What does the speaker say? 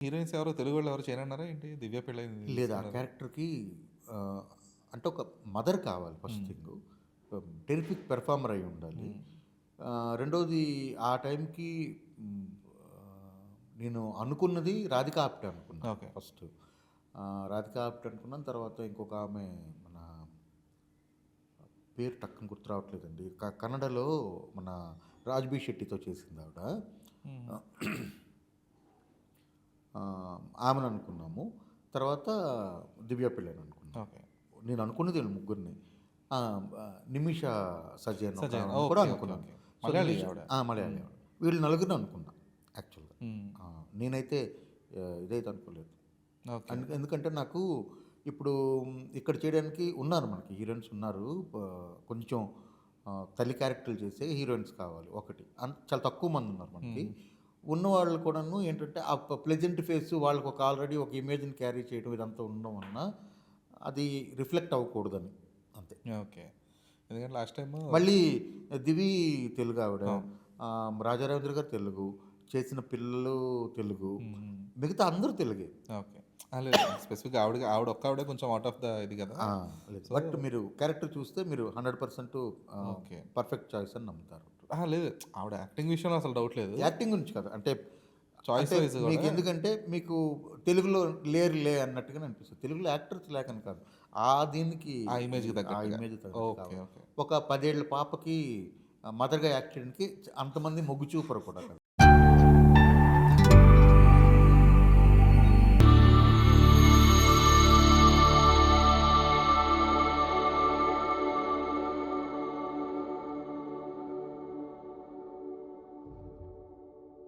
Heroines ఎవరు తెలుగు వాళ్ళు ఎవరు చేయనన్నారా ఏంటి? 'దివ్య పెళ్ళయింది' లేదు. ఆ తీసుకున్నారా? క్యారెక్టర్‌కి అంటే ఒక మదర్ కావాలి ఫస్ట్ హ్మ్. థింగు. టెరిఫిక్ పెర్ఫార్మర్ అయ్యి ఉండాలి. హ్మ్. రెండోది ఆ టైంకి హ్మ్, నేను అనుకున్నది రాధికా ఆప్టే అనుకున్నా ఓకే. ఫస్ట్. రాధికా ఆప్టే అనుకున్నాను. తర్వాత ఇంకొక ఆమె మన పేరు టక్కున గుర్తు రావట్లేదండి. కన్నడలో మన 'రాజ్‌బీ షెట్టితో' చేసిందావిడ. హ్మ్. ఆమెను అనుకున్నాము. తర్వాత 'దివ్య పెళ్ళిని' అనుకున్నాం. ఓకే. నేను అనుకున్నది వీళ్ళ ముగ్గురిని. ఆ! నిమిష సజయన్ ఒక సజయన్. ఆమెను కూడా ఓకే. ఓకే. అనుకున్నాను. ఓకే. సో, మలయాళీ నిమిష ఆవిడ. మలయాళీ హ్మ్. ఆవిడ. వీళ్ళు నలుగురిని అనుకున్నా యాక్చువల్‌గా. హ్మ్. నేనైతే ఇదైతే అనుకోలేదు. ఓకే. ఎందుకంటే నాకు ఇప్పుడు ఇక్కడ చేయడానికి ఉన్నారు మనకి హీరోయిన్స్ ఉన్నారు. కొంచెం తల్లి క్యారెక్టర్‌లు చేసే హీరోయిన్స్ కావాలి ఒకటి. చాలా తక్కువ మంది ఉన్నారు మనకి. హ్మ్. ఉన్నవాళ్ళు కూడాను ఏంటంటే ఆ ప్లెజెంట్ ఫేస్ వాళ్ళకి ఒక ఆల్రెడీ ఒక ఇమేజ్‌ని క్యారీ చేయడం ఇదంతా ఉండడం వలన అది రిఫ్లెక్ట్ అవ్వకూడదని అంతే. ఓకే. ఎందుకంటే లాస్ట్ టైము మళ్ళీ దివి తెలుగావిడ. అవును. రాజా రవీంద్ర గారు తెలుగు. చేసిన పిల్లలు తెలుగు. హ్మ్. హ్మ్. మిగతా అందరూ తెలుగే. ఓకే. లేదు. స్పెసిఫిక్‌గా ఆవిడ ఒక్కావిడే కొంచెం ఔట్ ఆఫ్ ద ఇది గదా! ఆ! లేదు. సో, బట్ మీరు క్యారెక్టర్ చూస్తే మీరు 100% ఓకే. పర్ఫెక్ట్ చాయిస్ అని నమ్ముతారు. లేదు. ఆవిడ యాక్టింగ్ విషయంలో అసలు డౌట్ లేదు. యాక్టింగ్ గురించి కాదు. అంటే, చాయిస్ అంటే వైస్ గూడా మీకెందుకంటే మీకు తెలుగులో లేరులే అన్నట్టుగానే అనిపిస్తది. తెలుగులో యాక్టర్స్ లేకని కాదు. దీనికి ఆ ఇమేజ్‌కి ఆ తగ్గట్టుగా. ఇమేజ్ తగ్గట్టు ఓకే. కావాలి. ఓకే. ఒక 10 ఏళ్ల పాపకి మదర్‌గా యాక్ట్ చేయడానికి అంతమంది మొగ్గు చూపరు కూడా కదా!